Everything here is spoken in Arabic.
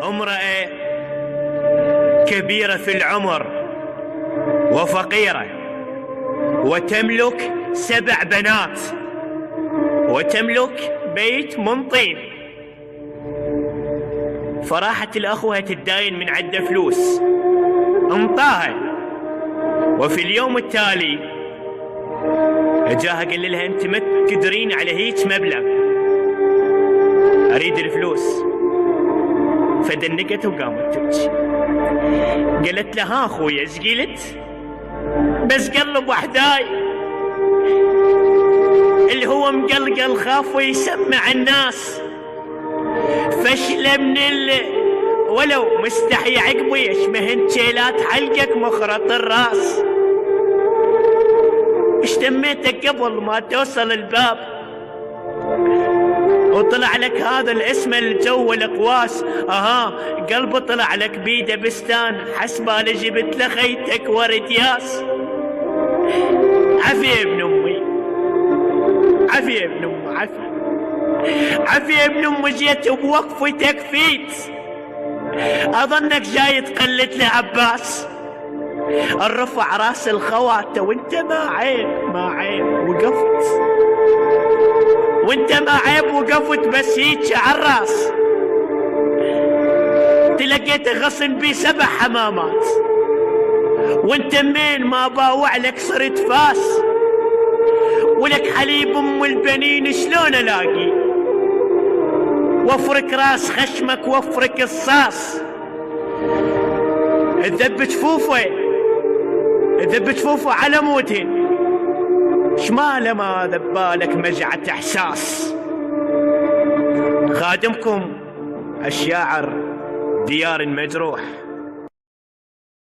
امرأة كبيرة في العمر وفقيرة، وتملك 7 بنات، وتملك بيت من طين. فراحت الأخوة تتداين من عنده فلوس، انطاها. وفي اليوم التالي اجاها قال لها انت ما تقدرين على هيك مبلغ، اريد الفلوس. فدنقت وقامت تبكي. قالت له ها اخويا ايش قلت؟ بس قلب وحداي اللي هو مقلقل خاف ويسمع الناس، فشله من ولو مستحي عقبي اشمهن شيلات حلقك مخرط الراس. اشتميتك قبل ما توصل الباب، وطلع لك هذا الاسم الجو القواس. قلبي طلع لك بيده بستان، حسبالي جبت لخيتك ورد ياس. عافية ابن امي، عافية ابن امي، عافية عافية ابن امي. جيت بوقفتك فيت، اظنك جاي تقلد لعباس. الرفع راس الخواته وانت ما عيب وقفت، وانت ما عيب وقفت بس هيك عالراس. تلقيت غصن بي 7 حمامات، وانت منين ما باوع لك صرت فاس. ولك حليب ام البنين شلون الاقي؟ وفرك راس خشمك وفرك الصاص. الذب جفوفه على موتين، شماله ما ذبالك مجعة احساس. خادمكم الشاعر ديار المجروح.